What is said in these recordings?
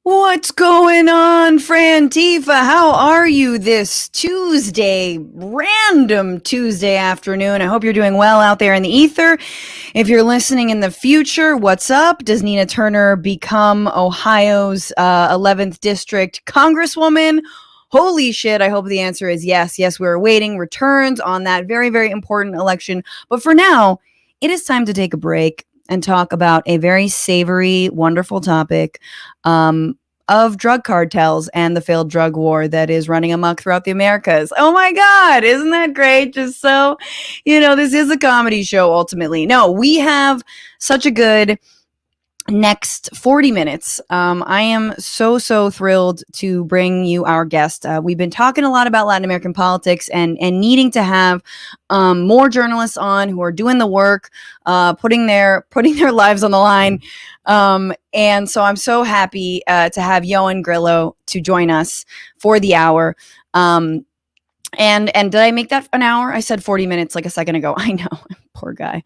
What's going on, Frantifa? How are you this Tuesday, random Tuesday afternoon? I hope you're doing well out there in the ether. If you're listening in the future, what's up? Does Nina Turner become Ohio's 11th District Congresswoman? Holy shit, I hope the answer is yes. Yes, we're awaiting returns on that very, very important election. But for now, it is time to take a break and talk about a very savory, wonderful topic of drug cartels and the failed drug war that is running amok throughout the Americas. Oh my God, isn't that great? Just so, this is a comedy show ultimately. No, we have such a good next 40 minutes. I am so thrilled to bring you our guest. We've been talking a lot about Latin American politics and needing to have more journalists on who are doing the work, putting their lives on the line. And so I'm so happy to have Ioan Grillo to join us for the hour. And did I make that an hour? I said 40 minutes like a second ago. I know. Poor guy.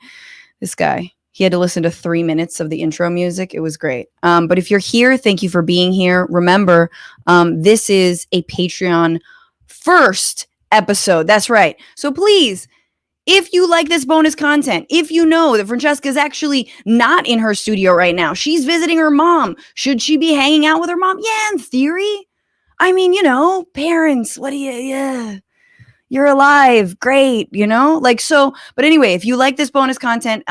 This guy. He had to listen to 3 minutes of the intro music. It was great. But if you're here, thank you for being here. Remember, this is a Patreon first episode. That's right. So please, if you like this bonus content, if you know that Francesca is actually not in her studio right now, she's visiting her mom. Should she be hanging out with her mom? Yeah, in theory. I mean, parents, what do you, you're alive. Great. But anyway, if you like this bonus content,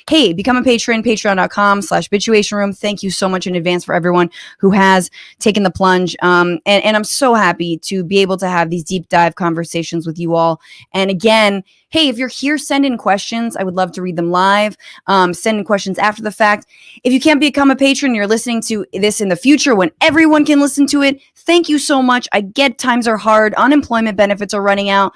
hey, become a patron, patreon.com/Bitchuation room. Thank you so much in advance for everyone who has taken the plunge. And I'm so happy to be able to have these deep dive conversations with you all. And again, hey, if you're here, send in questions. I would love to read them live. Send in questions after the fact. If you can't become a patron, you're listening to this in the future when everyone can listen to it. Thank you so much. I get times are hard. Unemployment benefits are running out.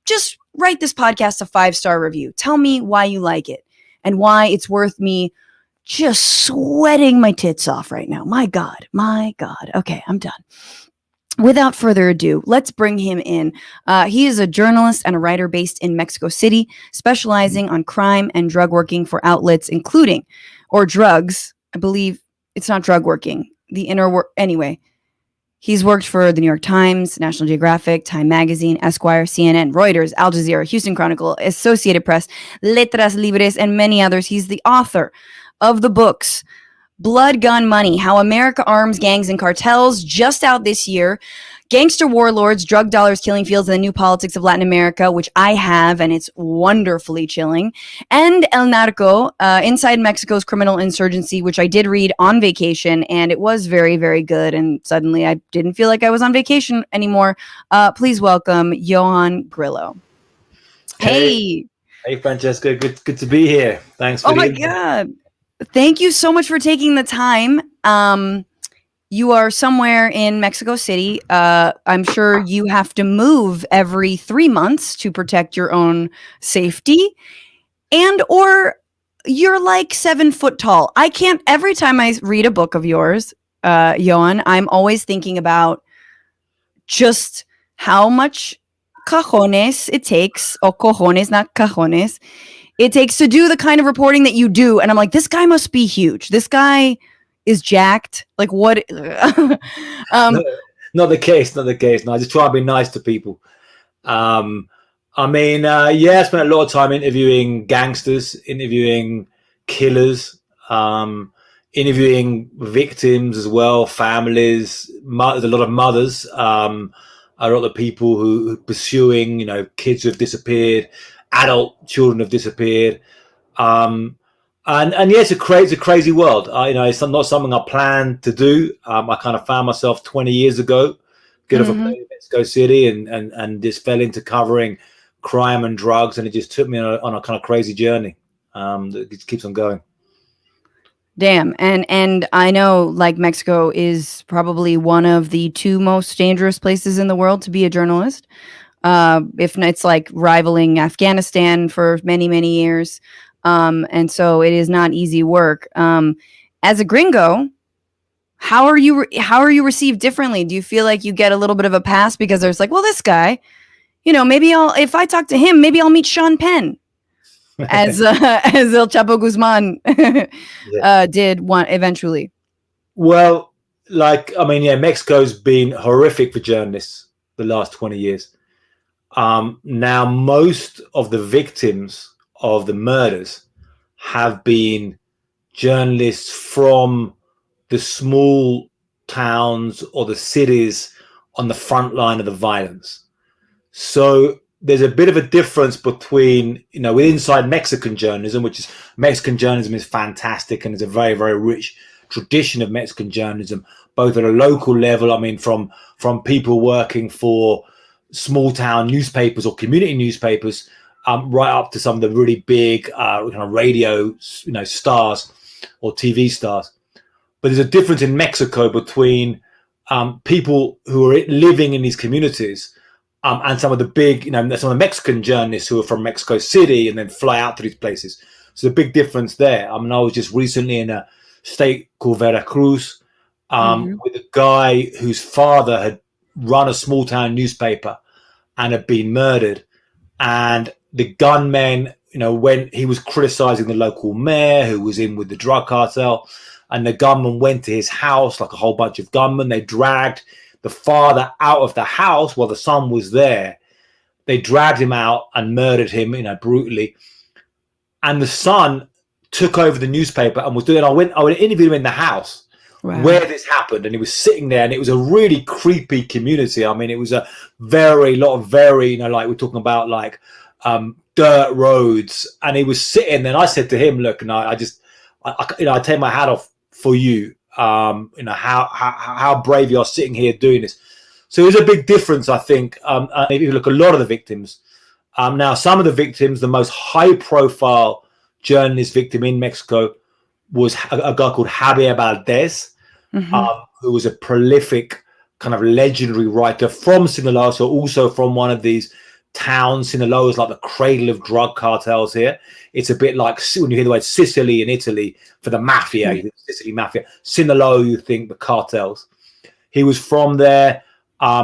Just write this podcast a 5-star review. Tell me why you like it and why it's worth me just sweating my tits off right now. My God. Okay, I'm done. Without further ado, let's bring him in. He is a journalist and a writer based in Mexico City, specializing on crime and drug working for outlets including, or drugs, I believe it's not drug working, the inner work, anyway. He's worked for the New York Times, National Geographic, Time Magazine, Esquire, CNN, Reuters, Al Jazeera, Houston Chronicle, Associated Press, Letras Libres, and many others. He's the author of the books Blood, Gun, Money, How America Arms Gangs and Cartels, just out this year. Gangster Warlords, Drug Dollars, Killing Fields, and the New Politics of Latin America, which I have, and it's wonderfully chilling. And El Narco, Inside Mexico's Criminal Insurgency, which I did read on vacation, and it was very, very good. And suddenly I didn't feel like I was on vacation anymore. Please welcome Ioan Grillo. Hey, Francesca. Good to be here. Thanks for my God. Thank you so much for taking the time. You are somewhere in Mexico City. I'm sure you have to move every 3 months to protect your own safety. Or you're like 7 foot tall. I can't, every time I read a book of yours, Ioan, I'm always thinking about just how much cajones it takes, or cojones, not cajones, it takes to do the kind of reporting that you do. And I'm like, this guy must be huge. This guy is jacked. Like what? No, not the case. No, I just try to be nice to people. I spent a lot of time interviewing gangsters, interviewing killers, interviewing victims as well, families. There's a lot of mothers, a lot of people who pursuing, kids who have disappeared, adult children have disappeared. And yeah, it's a crazy world. It's not something I planned to do. I kind of found myself 20 years ago, get off a plane in Mexico City, and just fell into covering crime and drugs, and it just took me on a kind of crazy journey that just keeps on going. Damn, and I know like Mexico is probably one of the 2 most dangerous places in the world to be a journalist. If it's like rivaling Afghanistan for many years. And so it is not easy work. As a gringo, how are you received differently? Do you feel like you get a little bit of a pass because there's like, well, this guy, maybe if I talk to him, maybe I'll meet Sean Penn as El Chapo Guzman did one eventually. Well, Mexico's been horrific for journalists the last 20 years. Now, most of the victims of the murders have been journalists from the small towns or the cities on the front line of the violence. So there's a bit of a difference between, with inside Mexican journalism, Mexican journalism is fantastic and is a very, very rich tradition of Mexican journalism, both at a local level. I mean, from people working for small town newspapers or community newspapers, right up to some of the really big kind of radio, stars or TV stars. But there's a difference in Mexico between people who are living in these communities and some of the big, some of the Mexican journalists who are from Mexico City and then fly out to these places. So there's a big difference there. I mean, I was just recently in a state called Veracruz with a guy whose father had run a small town newspaper and had been murdered. And the gunmen, when he was criticizing the local mayor who was in with the drug cartel, and the gunmen went to his house, like a whole bunch of gunmen. They dragged the father out of the house while the son was there. They dragged him out and murdered him, brutally. And the son took over the newspaper and was doing. I went interviewed him in the house where this happened, and he was sitting there, and it was a really creepy community. I mean, it was a lot of very, like we're talking about, like dirt roads, and he was sitting there. And I said to him, "Look, and I take my hat off for you. How brave you are sitting here doing this." So there's a big difference, I think. If you look at a lot of the victims, now some of the victims, the most high-profile journalist victim in Mexico was a guy called Javier Valdez, who was a prolific kind of legendary writer from Sinaloa, so also from one of these towns. Sinaloa is like the cradle of drug cartels here. It's a bit like when you hear the word Sicily in Italy for the mafia, you think Sicily mafia. Sinaloa, you think the cartels. He was from there.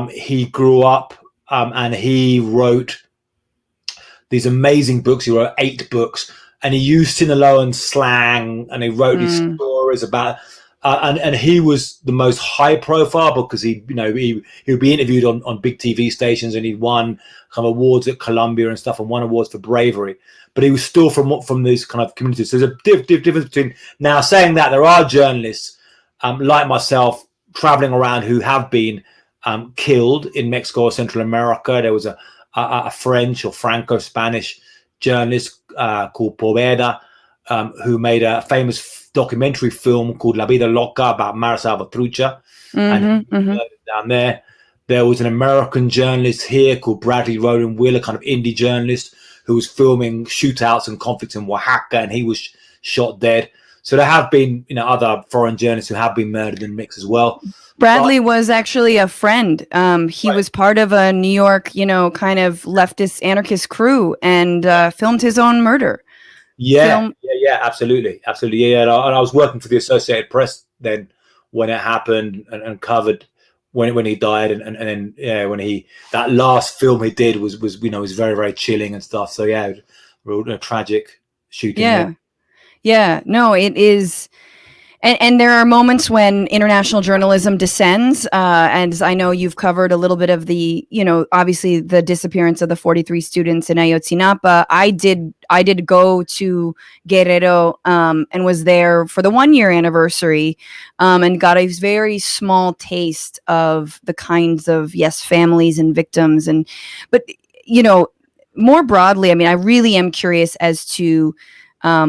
He grew up and he wrote these amazing books. He wrote 8 books, and he used Sinaloan slang, and he wrote these stories about. And he was the most high profile because he would be interviewed on big TV stations, and he won kind of awards at Columbia and stuff, and won awards for bravery. But he was still from these kind of communities. So there's a difference between now saying that there are journalists like myself traveling around who have been killed in Mexico or Central America. There was a French or Franco-Spanish journalist called Poveda who made a famous documentary film called La Vida Loca about Mara Salvatrucha, and down there. There was an American journalist here called Bradley Roden Will, a kind of indie journalist who was filming shootouts and conflicts in Oaxaca, and he was shot dead. So there have been, other foreign journalists who have been murdered in mix as well. Bradley was actually a friend. He was part of a New York, kind of leftist anarchist crew, and filmed his own murder. Yeah, absolutely. Yeah. And I was working for the Associated Press then when it happened, and covered when he died, and then when that last film he did was very, very chilling and stuff. So yeah, real tragic shooting. Yeah. No, it is. And there are moments when international journalism descends, and I know you've covered a little bit of the, obviously the disappearance of the 43 students in Ayotzinapa. I did go to Guerrero and was there for the 1-year anniversary, and got a very small taste of the kinds of, families and victims. But more broadly, I mean, I really am curious as to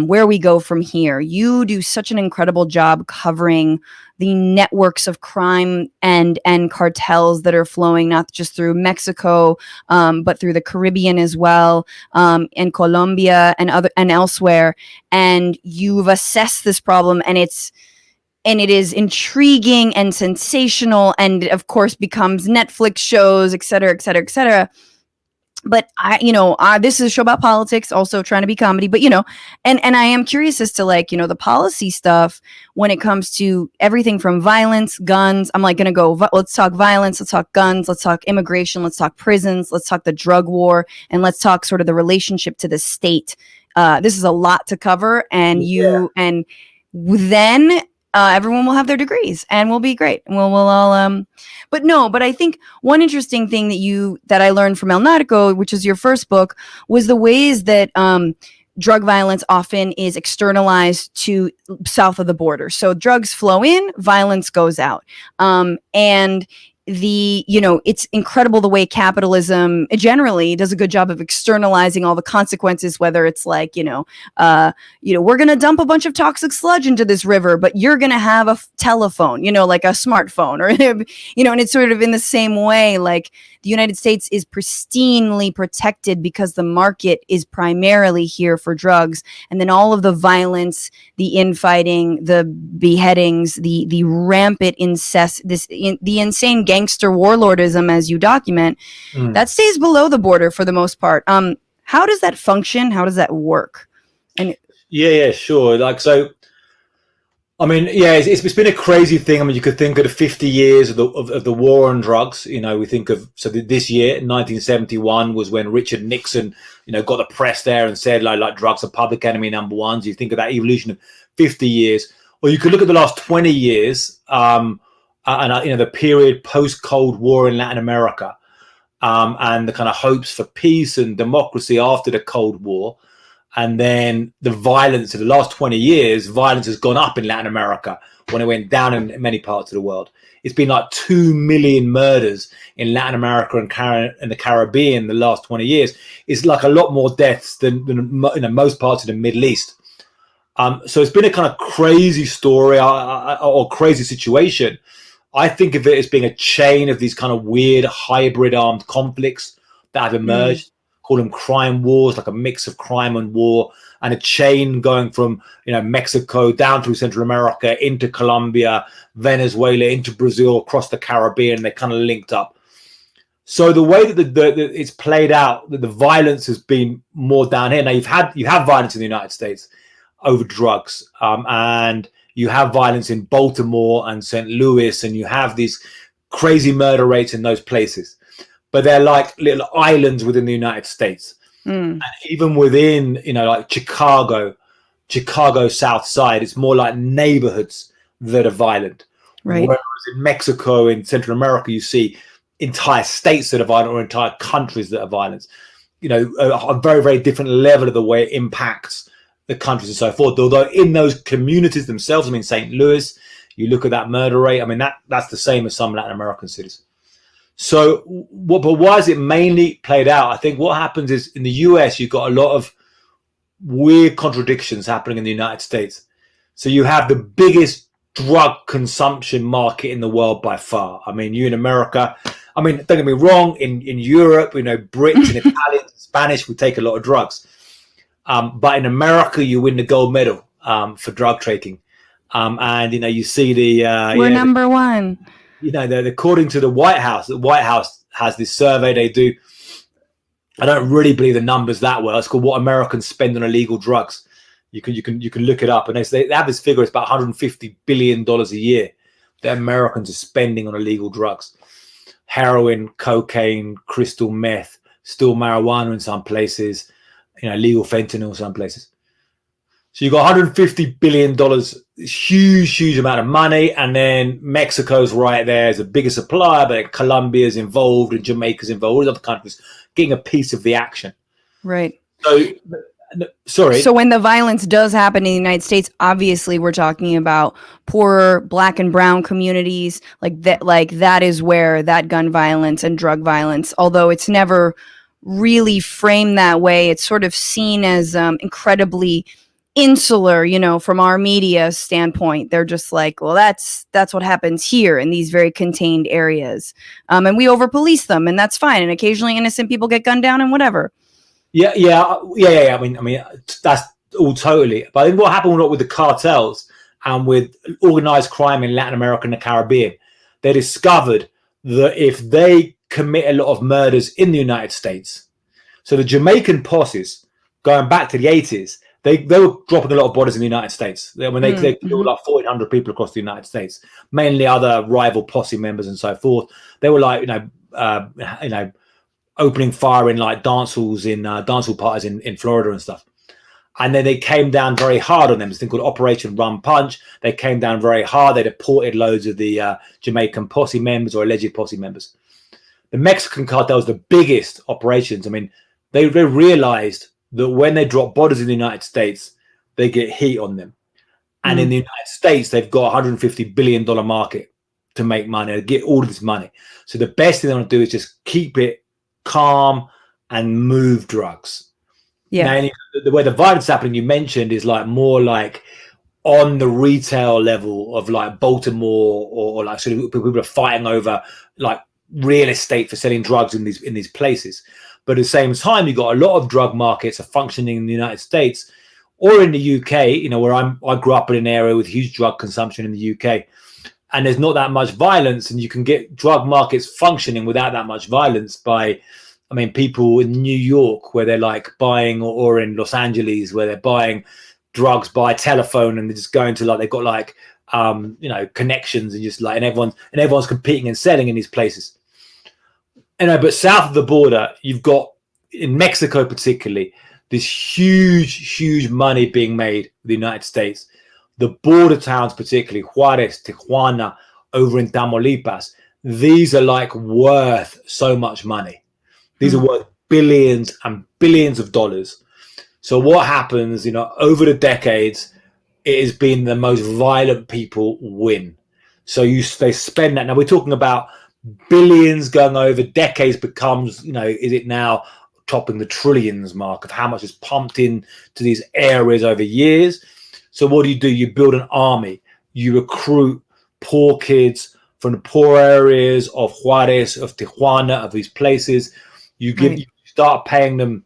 where we go from here. You do such an incredible job covering the networks of crime and cartels that are flowing not just through Mexico, but through the Caribbean as well, and Colombia and elsewhere. And you've assessed this problem, and it is intriguing and sensational, and of course becomes Netflix shows, et cetera, et cetera, et cetera. But this is a show about politics, also trying to be comedy, but and I am curious as to the policy stuff when it comes to everything from violence, guns. I'm going to go, let's talk violence, let's talk guns, let's talk immigration, let's talk prisons, let's talk the drug war, and let's talk sort of the relationship to the state. This is a lot to cover, and and then everyone will have their degrees and we'll be great. And we'll all, but I think one interesting thing that I learned from El Narco, which is your first book, was the ways that, drug violence often is externalized to south of the border. So drugs flow in, violence goes out. And it's incredible the way capitalism generally does a good job of externalizing all the consequences, whether it's like, we're going to dump a bunch of toxic sludge into this river, but you're going to have a telephone, like a smartphone or, and it's sort of in the same way, like the United States is pristinely protected because the market is primarily here for drugs. And then all of the violence, the infighting, the beheadings, the rampant incest, the insane gangster warlordism, as you document, that stays below the border for the most part. How does that function? How does that work? And yeah, sure. Like, so, I mean, yeah, it's been a crazy thing. I mean, you could think of the 50 years of the war on drugs. We think of, so this year, 1971, was when Richard Nixon, got the press there and said, like drugs are public enemy number one. So you think of that evolution of 50 years. Or you could look at the last 20 years, and the period post-Cold War in Latin America, and the kind of hopes for peace and democracy after the Cold War. And then the violence of the last 20 years, violence has gone up in Latin America when it went down in many parts of the world. It's been like 2 million murders in Latin America and the Caribbean the last 20 years. It's like a lot more deaths than most parts of the Middle East. So it's been a kind of crazy story or crazy situation. I think of it as being a chain of these kind of weird hybrid armed conflicts that have emerged. Call them crime wars, like a mix of crime and war, and a chain going from Mexico down through Central America into Colombia, Venezuela, into Brazil, across the Caribbean. They kind of linked up. So the way that it's played out, that the violence has been more down here. Now you have violence in the United States over drugs, and you have violence in Baltimore and St. Louis, and you have these crazy murder rates in those places. But they're like little islands within the United States. And even within, like Chicago South Side, it's more like neighborhoods that are violent. Right. Whereas in Mexico, in Central America, you see entire states that are violent or entire countries that are violent. A very, very different level of the way it impacts the countries and so forth. Although in those communities themselves, I mean, St. Louis, you look at that murder rate, I mean, that's the same as some Latin American cities. So, but why is it mainly played out? I think what happens is in the US, you've got a lot of weird contradictions happening in the United States. So you have the biggest drug consumption market in the world by far. I mean, you in America, I mean, don't get me wrong, in Europe, Brits and Italians and Spanish, we take a lot of drugs. But in America, you win the gold medal for drug trafficking. And, you see we're number one. According to the White House has this survey they do. I don't really believe the numbers that well. It's called What Americans Spend on Illegal Drugs. You can look it up, and they have this figure. It's about $150 billion a year that Americans are spending on illegal drugs: heroin, cocaine, crystal meth, still marijuana in some places, legal fentanyl in some places. So you've got $150 billion, huge amount of money. And then Mexico's right there as the biggest supplier, but Colombia's involved and Jamaica's involved, all the other countries getting a piece of the action. Right. So, sorry. So when the violence does happen in the United States, obviously we're talking about poorer Black and brown communities. Like that is where that gun violence and drug violence, although it's never really framed that way, it's sort of seen as incredibly insular, from our media standpoint. They're just like, well, that's what happens here in these very contained areas, and we over police them, and that's fine, and occasionally innocent people get gunned down and whatever. Yeah. I mean that's all totally, but I think what happened with the cartels and with organized crime in Latin America and the Caribbean, they discovered that if they commit a lot of murders in the United States, so the Jamaican posses going back to the 80s, They were dropping a lot of bodies in the United States. They killed like 1,400 people across the United States, mainly other rival posse members and so forth. They were like, opening fire in like dance hall parties in Florida and stuff. And then they came down very hard on them. It's a thing called Operation Rum Punch. They came down very hard. They deported loads of the Jamaican posse members or alleged posse members. The Mexican cartel was the biggest operations. I mean, they realized that when they drop bodies in the United States, they get heat on them. And in the United States, they've got a $150 billion market to make money, to get all of this money. So the best thing they want to do is just keep it calm and move drugs. Yeah. Now, the way the violence is happening, you mentioned, is like more like on the retail level of like Baltimore, or like sort of people are fighting over like real estate for selling drugs in these places. But at the same time, you've got a lot of drug markets are functioning in the United States or in the UK, you know, where I grew up in an area with huge drug consumption in the UK, and there's not that much violence, and you can get drug markets functioning without that much violence by, I mean, people in New York where they're like buying, or in Los Angeles where they're buying drugs by telephone, and they're just going to like, they've got like, you know, connections, and just like, and everyone's competing and selling in these places. You know, but south of the border, you've got, in Mexico particularly, this huge money being made in the United States. The border towns, particularly Juarez, Tijuana, over in Tamaulipas, these are like worth so much money. These are worth billions and billions of dollars. So what happens, you know, over the decades, it has been the most violent people win. So they spend that. Now we're talking about billions going over decades, becomes, you know, is it now topping the trillions mark of how much is pumped in to these areas over years? So what do? You build an army. You recruit poor kids from the poor areas of Juarez, of Tijuana, of these places. You start paying them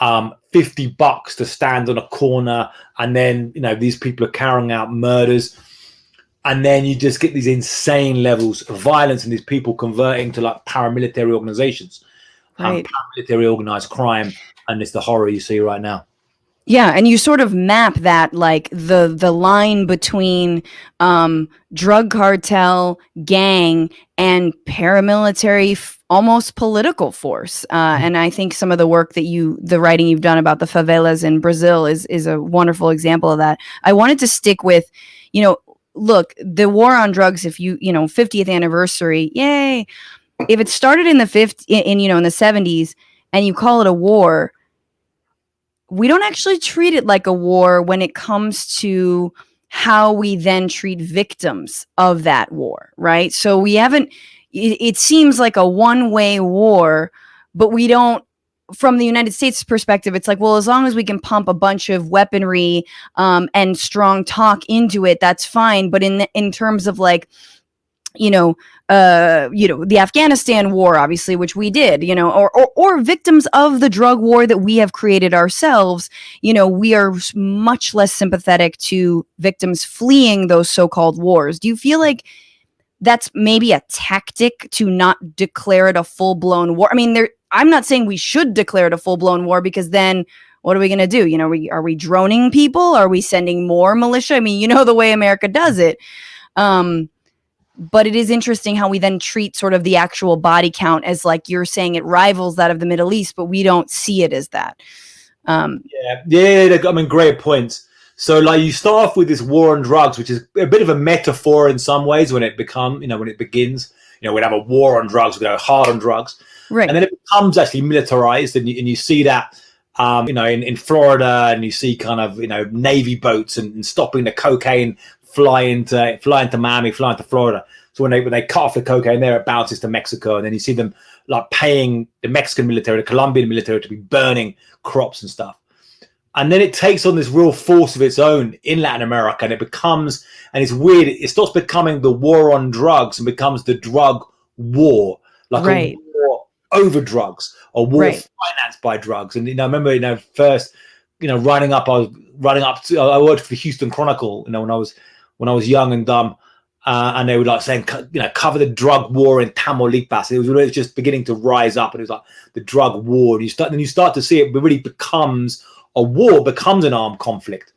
$50 to stand on a corner, and then, you know, these people are carrying out murders, and then you just get these insane levels of violence, and these people converting to like paramilitary organizations, paramilitary organized crime, and it's the horror you see right now. Yeah, and you sort of map that, like the line between drug cartel, gang, and paramilitary, almost political force. And I think some of the work that the writing you've done about the favelas in Brazil is a wonderful example of that. I wanted to stick with, you know, look, the war on drugs, if you know, 50th anniversary, yay. If it started in the 70s and you call it a war, we don't actually treat it like a war when it comes to how we then treat victims of that war, right? So we haven't, it seems like a one-way war, but we don't, from the United States perspective, it's like, well, as long as we can pump a bunch of weaponry and strong talk into it, that's fine. But in terms of like, the Afghanistan war, obviously, which we did, you know, or victims of the drug war that we have created ourselves, you know, we are much less sympathetic to victims fleeing those so-called wars. Do you feel like that's maybe a tactic to not declare it a full-blown war? I mean, I'm not saying we should declare it a full-blown war, because then what are we going to do? You know, are we droning people? Are we sending more militia? I mean, you know, the way America does it. But it is interesting how we then treat sort of the actual body count as, like you're saying, it rivals that of the Middle East, but we don't see it as that. I mean, great points. So like you start off with this war on drugs, which is a bit of a metaphor in some ways when it begins, you know, we'd have a war on drugs, we go hard on drugs. Right. And then it becomes actually militarized, and you see that, you know, in Florida, and you see kind of, you know, Navy boats and stopping the cocaine flying to Miami, flying to Florida. So when they cut off the cocaine there, it bounces to Mexico, and then you see them like paying the Mexican military, the Colombian military, to be burning crops and stuff. And then it takes on this real force of its own in Latin America, and it becomes, and it's weird, it starts becoming the war on drugs and becomes the drug war, like a war over drugs, a war financed by drugs. And, you know, I remember, you know, first, you know, I worked for the Houston Chronicle, you know, when I was young and dumb, and they were like saying, you know, cover the drug war in Tamaulipas. It was really just beginning to rise up, and it was like the drug war. And you start to see it really becomes a war, becomes an armed conflict.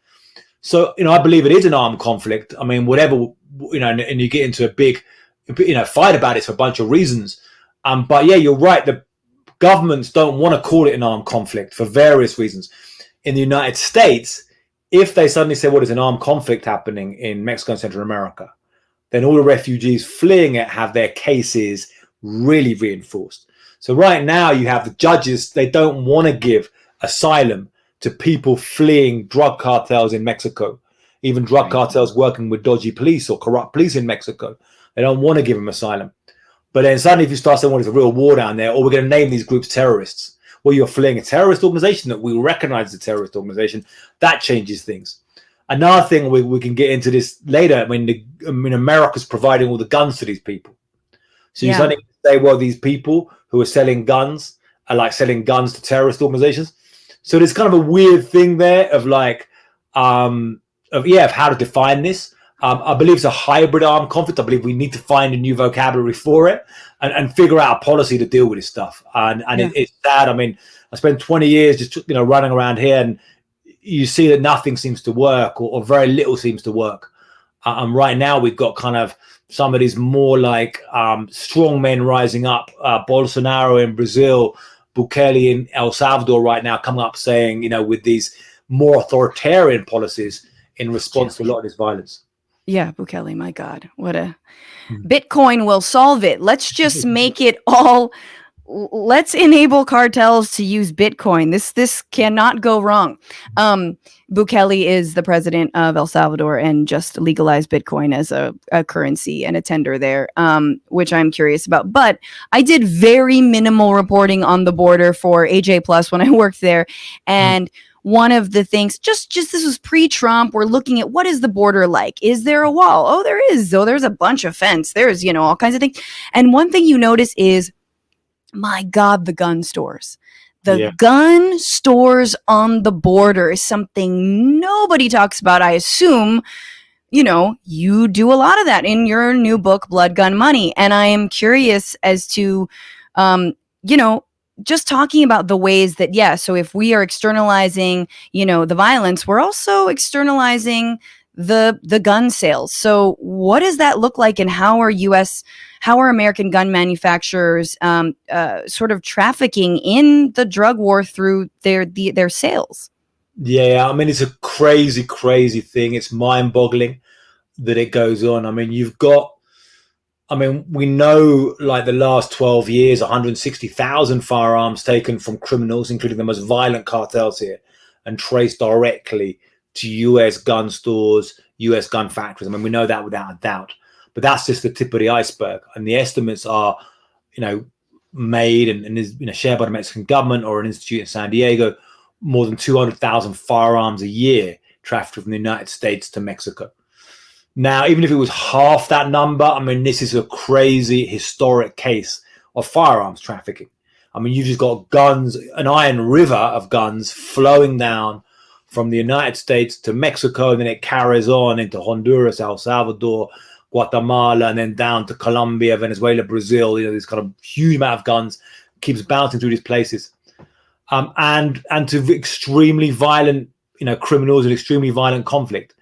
So, you know, I believe it is an armed conflict. I mean, whatever, you know, and you get into a big, you know, fight about it for a bunch of reasons. But yeah, you're right. The governments don't want to call it an armed conflict for various reasons. in the United States, if they suddenly say, well, there's an armed conflict happening in Mexico and Central America, then all the refugees fleeing it have their cases really reinforced. So right now you have the judges, they don't want to give asylum to people fleeing drug cartels in Mexico, even drug cartels working with dodgy police or corrupt police in Mexico. They don't want to give them asylum. But then suddenly if you start saying, well, there's a real war down there, or we're going to name these groups terrorists, well, you're fleeing a terrorist organization that we recognize as a terrorist organization, that changes things. Another thing, we can get into this later, I mean, America's providing all the guns to these people. So you suddenly say, well, these people who are selling guns are like selling guns to terrorist organizations. So there's kind of a weird thing there of like, of how to define this. I believe it's a hybrid armed conflict. I believe we need to find a new vocabulary for it and figure out a policy to deal with this stuff. And it's sad. I mean, I spent 20 years just running around here, and you see that nothing seems to work, or very little seems to work. And right now we've got kind of some of these more like strong men rising up. Bolsonaro in Brazil, Bukele in El Salvador right now coming up saying, with these more authoritarian policies in response to a lot of this violence. Yeah, Bukele, my God, what a Bitcoin will solve it. Let's just make it all. Let's enable cartels to use Bitcoin. This cannot go wrong. Bukele is the president of El Salvador and just legalized Bitcoin as a currency and a tender there, which I'm curious about. But I did very minimal reporting on the border for AJ Plus when I worked there. And one of the things, just this was pre-Trump, we're looking at what is the border like? Is there a wall? Oh, there is. Oh, there's a bunch of fence. There's, all kinds of things. And one thing you notice is, my God, the gun stores. The gun stores on the border is something nobody talks about. I assume, you do a lot of that in your new book, Blood, Gun, Money. And I am curious as to, just talking about the ways that, so if we are externalizing, the violence, we're also externalizing the gun sales. So what does that look like, and how are American gun manufacturers sort of trafficking in the drug war through their sales? Yeah, I mean, it's a crazy, crazy thing. It's mind-boggling that it goes on. I mean, we know like the last 12 years, 160,000 firearms taken from criminals, including the most violent cartels here, and traced directly to US gun stores, US gun factories. I mean, we know that without a doubt. But that's just the tip of the iceberg. And the estimates are, made and is shared by the Mexican government or an institute in San Diego, more than 200,000 firearms a year trafficked from the United States to Mexico. Now, even if it was half that number, I mean, this is a crazy historic case of firearms trafficking. I mean, you've just got guns, an iron river of guns flowing down from the United States to Mexico, and then it carries on into Honduras, El Salvador, Guatemala, and then down to Colombia, Venezuela, Brazil. This kind of huge amount of guns keeps bouncing through these places. And to extremely violent, criminals and extremely violent conflict.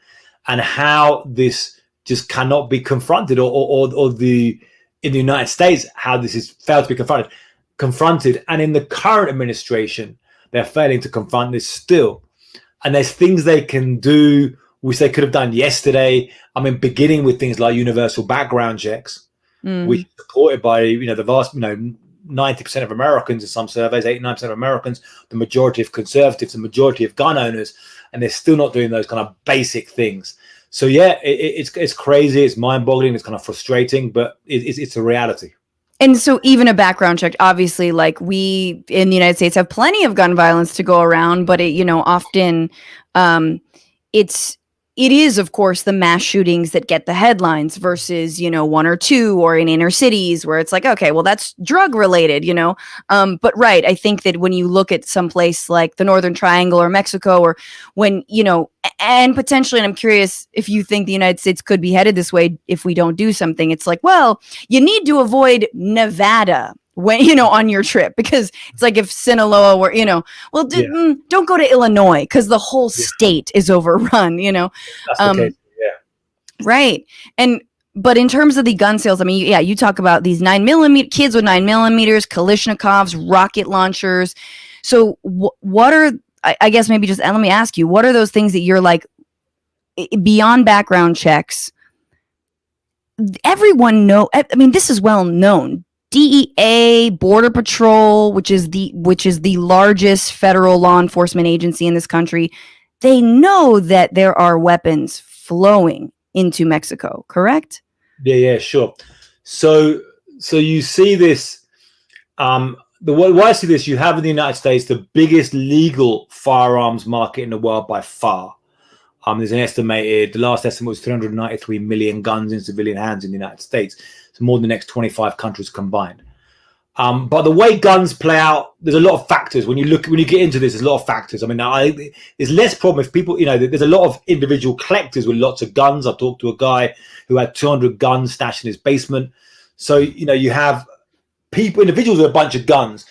And how this just cannot be confronted, or in the United States, how this is failed to be confronted. And in the current administration, they're failing to confront this still. And there's things they can do, which they could have done yesterday. I mean, beginning with things like universal background checks, which is supported by, the vast, 90% of Americans in some surveys, 89% of Americans, the majority of conservatives, the majority of gun owners, and they're still not doing those kind of basic things. So it's crazy, it's mind-boggling, it's kind of frustrating, but it's a reality. And so even a background check, obviously, like we in the United States have plenty of gun violence to go around, but it, often it is, of course, the mass shootings that get the headlines versus, one or two, or in inner cities where it's like, okay, well, that's drug related, But right, I think that when you look at some place like the Northern Triangle or Mexico, or when, and potentially, and I'm curious if you think the United States could be headed this way if we don't do something, it's like, well, you need to avoid Nevada when, on your trip, because it's like if Sinaloa were, don't go to Illinois because the whole state is overrun, That's the case. Right. But in terms of the gun sales, I mean, you talk about these 9mm kids with 9mm, Kalashnikovs, rocket launchers. So what are I guess maybe just, and let me ask you, what are those things that you're like, beyond background checks? Everyone know. I mean, this is well known. DEA, Border Patrol, which is the largest federal law enforcement agency in this country, they know that there are weapons flowing into Mexico, correct? Yeah, sure. So you see this. The way I see this, you have in the United States the biggest legal firearms market in the world by far. There's an estimated, the last estimate was 393 million guns in civilian hands in the United States. It's more than the next 25 countries combined. But the way guns play out, there's a lot of factors. When you get into this, there's a lot of factors. I mean, there's less problem if people, there's a lot of individual collectors with lots of guns. I talked to a guy who had 200 guns stashed in his basement. So, you have individuals with a bunch of guns.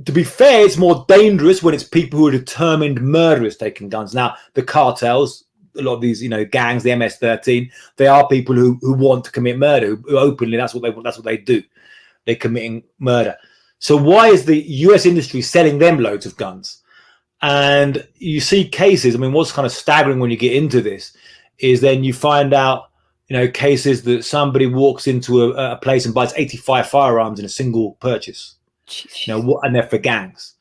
To be fair, it's more dangerous when it's people who are determined murderers taking guns. Now, the cartels, a lot of these, gangs, the MS-13, they are people who want to commit murder, who openly, that's what they do. They're committing murder. So why is the US industry selling them loads of guns? And you see cases, I mean, what's kind of staggering when you get into this is then you find out, cases that somebody walks into a place and buys 85 firearms in a single purchase. And they're for gangs.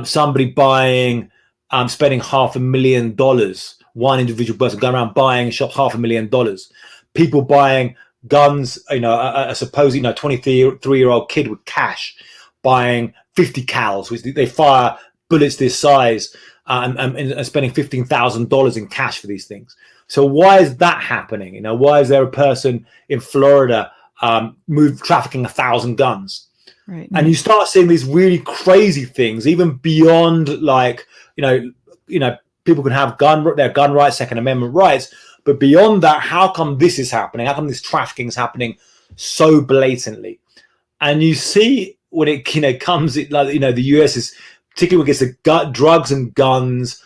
Somebody buying, spending $500,000. One individual person going around buying and shop $500,000. People buying guns, a supposed 23-year-old kid with cash buying 50 cals, which they fire bullets this size, and spending $15,000 in cash for these things. So why is that happening? Why is there a person in Florida trafficking 1,000 guns? Right. And you start seeing these really crazy things, even beyond people can have their gun rights, Second Amendment rights, but beyond that, how come this is happening? How come this trafficking is happening so blatantly? And you see when it comes, the US is particularly when it gets to drugs and guns,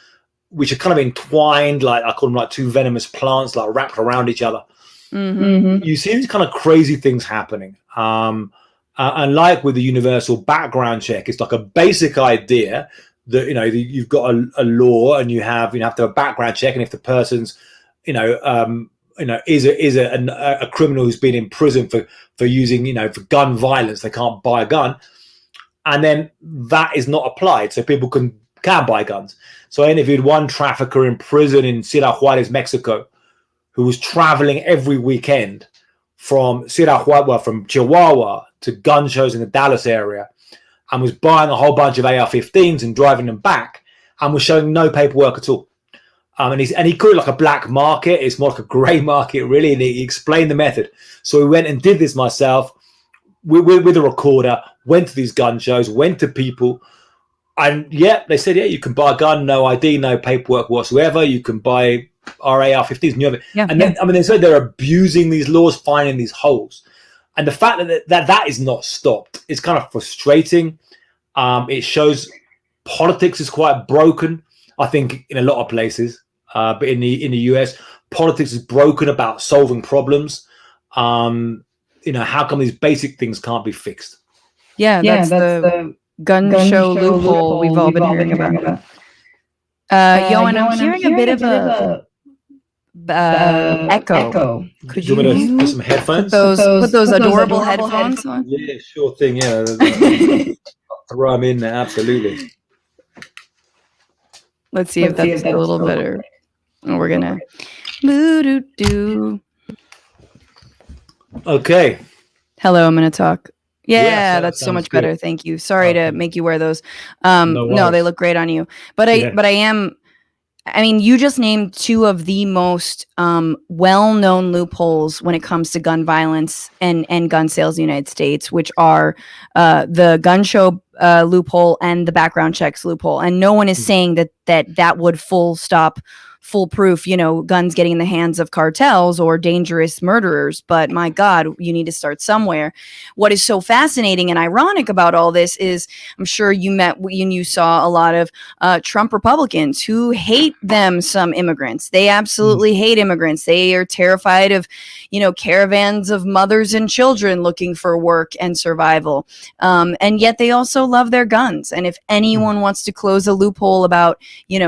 which are kind of entwined, like I call them like two venomous plants, like wrapped around each other. Mm-hmm. You see these kind of crazy things happening. And like with the universal background check, it's like a basic idea that you've got a law and you have to have a background check, and if the person's is a criminal who's been in prison for using for gun violence, they can't buy a gun, and then that is not applied, so people can buy guns. So I interviewed one trafficker in prison in Ciudad Juarez, Mexico, who was traveling every weekend from from Chihuahua to gun shows in the Dallas area, and was buying a whole bunch of AR-15s and driving them back, and was showing no paperwork at all. And he called it like a black market. It's more like a grey market, really. And he explained the method. So we went and did this myself with a recorder, went to these gun shows, went to people. And they said, you can buy a gun, no ID, no paperwork whatsoever. You can buy our AR-15s. Then they said they're abusing these laws, finding these holes. And the fact that is not stopped is kind of frustrating. It shows politics is quite broken, I think, in a lot of places. But in the US, politics is broken about solving problems. How come these basic things can't be fixed? Yeah, that's the gun show loophole we've all been hearing about. Ioan, I'm hearing a bit of a echo. Could you put some headphones? Put those adorable headphones on? Yeah, sure thing. Yeah, I'll throw them in there. Absolutely. Let's see if that's a little better. And we're gonna Okay. Hello, I'm gonna talk. Yeah, that's so much better. Thank you. Sorry to make you wear those. No, they look great on you. But I mean, you just named two of the most well-known loopholes when it comes to gun violence and gun sales in the United States, which are the gun show loophole and the background checks loophole. And no one is saying that would full stop foolproof, guns getting in the hands of cartels or dangerous murderers. But my God, you need to start somewhere. What is so fascinating and ironic about all this is, I'm sure you saw a lot of Trump Republicans who hate some immigrants. They absolutely hate immigrants. They are terrified of, caravans of mothers and children looking for work and survival. And yet they also love their guns. And if anyone wants to close a loophole about,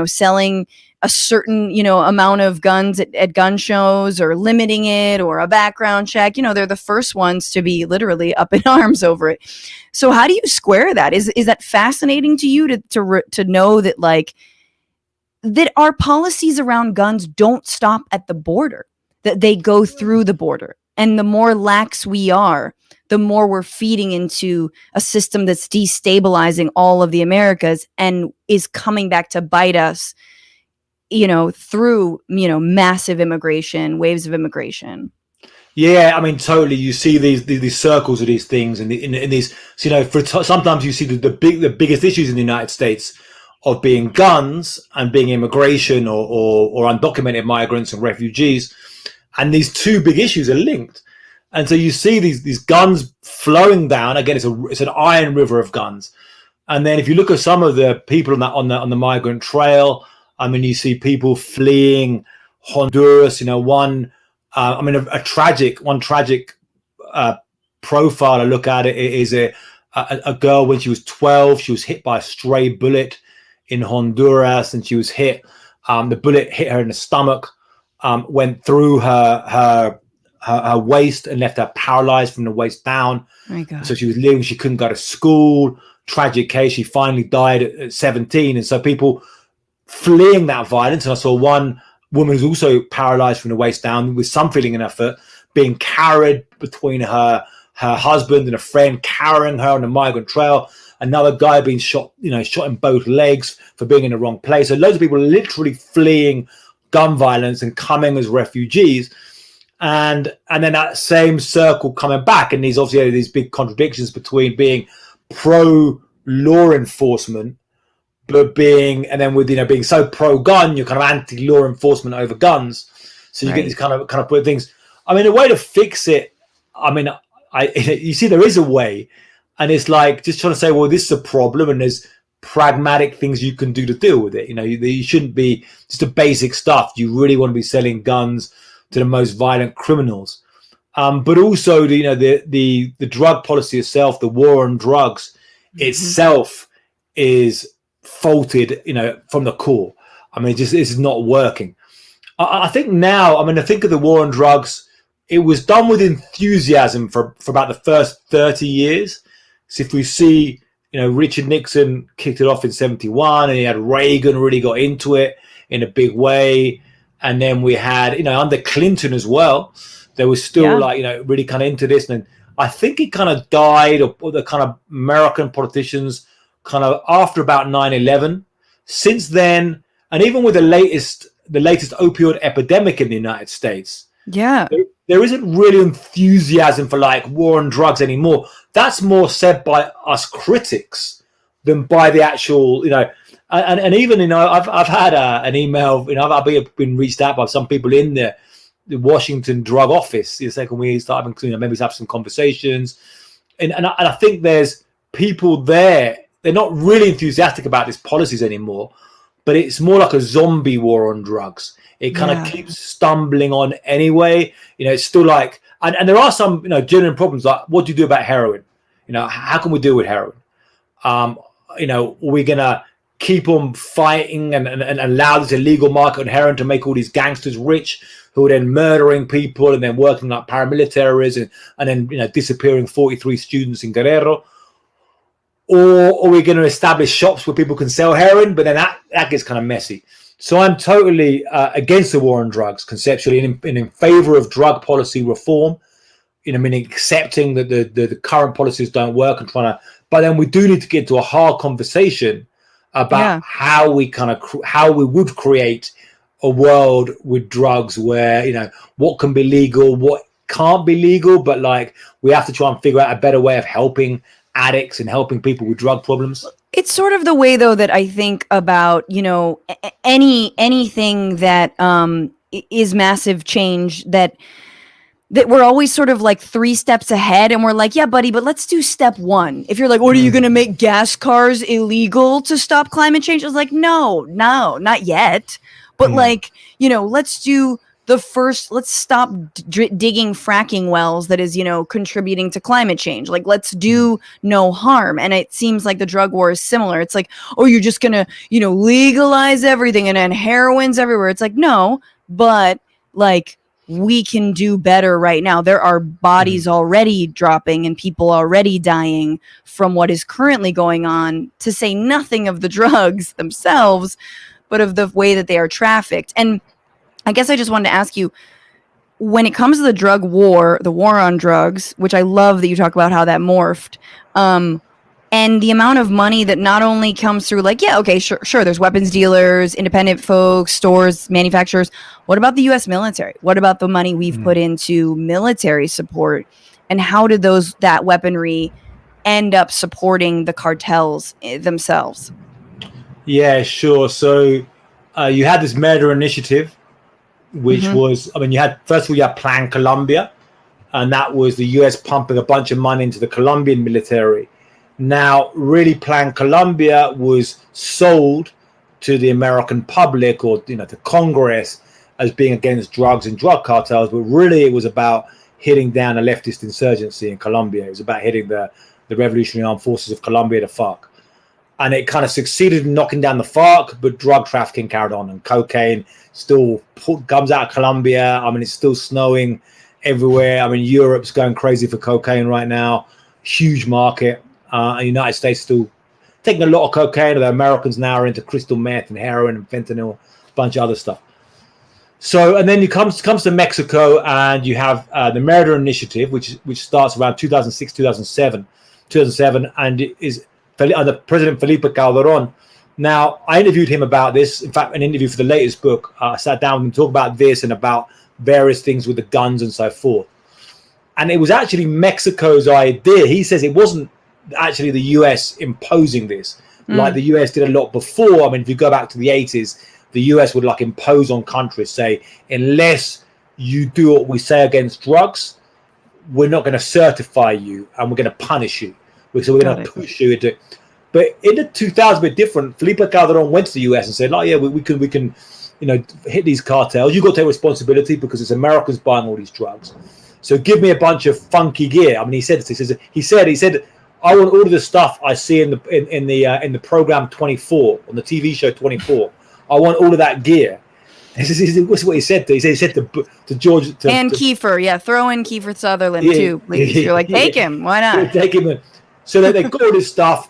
selling a certain, amount of guns at gun shows or limiting it or a background check, they're the first ones to be literally up in arms over it. So how do you square that? Is that fascinating to you to know that that our policies around guns don't stop at the border, that they go through the border? And the more lax we are, the more we're feeding into a system that's destabilizing all of the Americas and is coming back to bite us, through, massive immigration, waves of immigration. Yeah, I mean, totally. You see these circles of these things, and in these, sometimes you see the biggest issues in the United States of being guns and being immigration or undocumented migrants and refugees, and these two big issues are linked. And so you see these guns flowing down. Again, it's an iron river of guns. And then if you look at some of the people on the migrant trail, I mean, you see people fleeing Honduras. A tragic profile I look at it is a girl when she was 12. She was hit by a stray bullet in Honduras, and she was hit. The bullet hit her in the stomach, went through her waist and left her paralyzed from the waist down. My God. So she was living. She couldn't go to school. Tragic case. She finally died at 17. And so people fleeing that violence. And I saw one woman who's also paralyzed from the waist down with some feeling in her foot, being carried between her husband and a friend, carrying her on the migrant trail. Another guy being shot in both legs for being in the wrong place. So loads of people literally fleeing gun violence and coming as refugees. And then that same circle coming back. And these big contradictions between being pro law enforcement, but being so pro-gun, you're kind of anti-law enforcement over guns. So you get these kind of put things. I mean, a way to fix it. I mean, you see, there is a way, and it's like just trying to say, well, this is a problem, and there's pragmatic things you can do to deal with it. You shouldn't be just the basic stuff. You really want to be selling guns to the most violent criminals, but also the drug policy itself, the war on drugs itself is faulted, from the core. I mean, it's not working. I think now, I think of the war on drugs, it was done with enthusiasm for about the first 30 years. So if we see, Richard Nixon kicked it off in 71, and he had Reagan really got into it in a big way. And then we had, under Clinton as well, there was still really kind of into this. And I think it kind of died, or the kind of American politicians kind of after about 9/11. Since then, and even with the latest opioid epidemic in the United States, there isn't really enthusiasm for war on drugs anymore. That's more said by us critics than by the actual, and even, I've had an email, I've been reached out by some people in the Washington drug office. The second we start having, maybe have some conversations, and I think there's people there. They're not really enthusiastic about these policies anymore, but it's more like a zombie war on drugs. It kind of keeps stumbling on anyway. It's still and there are some, genuine problems. Like, what do you do about heroin? How can we deal with heroin? We're going to keep on fighting and allow this illegal market on heroin to make all these gangsters rich who are then murdering people and then working like paramilitaries and then, disappearing 43 students in Guerrero. Or are we going to establish shops where people can sell heroin? But then that gets kind of messy. So I'm totally against the war on drugs conceptually, and in favor of drug policy reform. Meaning accepting that the current policies don't work and but then we do need to get to a hard conversation about how we would create a world with drugs where, what can be legal, what can't be legal, but we have to try and figure out a better way of helping addicts and helping people with drug problems? It's sort of the way, though, that I think about, anything that is massive change, that we're always sort of like 3 steps ahead, and we're like, yeah, buddy, but let's do step 1. If you're like, what, are you going to make gas cars illegal to stop climate change? I was like, no, not yet. But like, let's do the first, let's stop digging fracking wells that is, contributing to climate change. Like, let's do no harm. And it seems like the drug war is similar. It's like, oh, you're just going to, legalize everything and then heroin's everywhere. It's like, no, but like, we can do better right now. There are bodies already dropping and people already dying from what is currently going on, to say nothing of the drugs themselves, but of the way that they are trafficked. And I guess I just wanted to ask you, when it comes to the drug war, the war on drugs, which I love that you talk about how that morphed, and the amount of money that not only comes through, like, yeah, okay, sure, there's weapons dealers, independent folks, stores, manufacturers. What about the U.S. military? What about the money we've put into military support? And how did that weaponry end up supporting the cartels themselves? Yeah, sure. So you had this murder initiative, which was, you had, first of all, you had Plan Colombia, and that was the US pumping a bunch of money into the Colombian military. Now, really, Plan Colombia was sold to the American public, or to Congress, as being against drugs and drug cartels, but really it was about hitting down a leftist insurgency in Colombia. It was about hitting the Revolutionary Armed Forces of Colombia, the FARC. And it kind of succeeded in knocking down the FARC, but drug trafficking carried on, and cocaine still comes out of Colombia. It's still snowing everywhere. Europe's going crazy for cocaine right now. Huge market. The United States still taking a lot of cocaine. The Americans now are into crystal meth and heroin and fentanyl, a bunch of other stuff. So, and then you comes to Mexico, and you have the Murder Initiative, which starts around 2006, 2007, and it is under President Felipe Calderon. Now, I interviewed him about this. In fact, an interview for the latest book. I sat down and talked about this and about various things with the guns and so forth. And it was actually Mexico's idea. He says it wasn't actually the US imposing this, like the US did a lot before. If you go back to the 80s, the US would like impose on countries, say, unless you do what we say against drugs, we're not going to certify you and we're going to punish you. So we're going to push you into it. But in the 2000s, a bit different. Felipe Calderon went to the US and said, "Oh yeah, we can, hit these cartels. You got to take responsibility because it's Americans buying all these drugs. So give me a bunch of funky gear." He said, "I want all of the stuff I see in the program 24, on the TV show 24. I want all of that gear." What's what he said to? He said to George and Kiefer, throw in Kiefer Sutherland too, please. You're like, take him, why not? Take him. So they got all this stuff.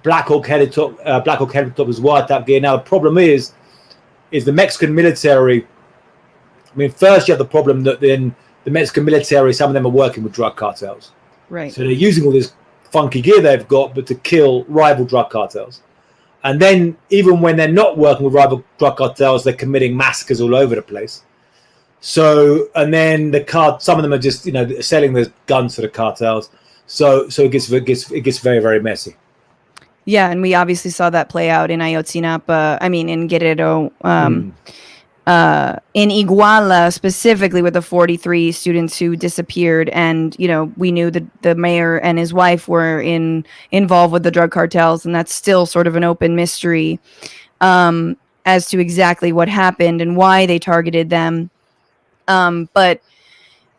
Black Hawk helicopter was wiretap gear. Now the problem is the Mexican military. First you have the problem that then the Mexican military, some of them are working with drug cartels, right? So they're using all this funky gear they've got, but to kill rival drug cartels. And then even when they're not working with rival drug cartels, they're committing massacres all over the place. So, and then some of them are just selling the guns to the cartels. So it gets very, very messy. Yeah, and we obviously saw that play out in Ayotzinapa. In Guerrero, in Iguala specifically, with the 43 students who disappeared, and we knew that the mayor and his wife were involved with the drug cartels, and that's still sort of an open mystery as to exactly what happened and why they targeted them. But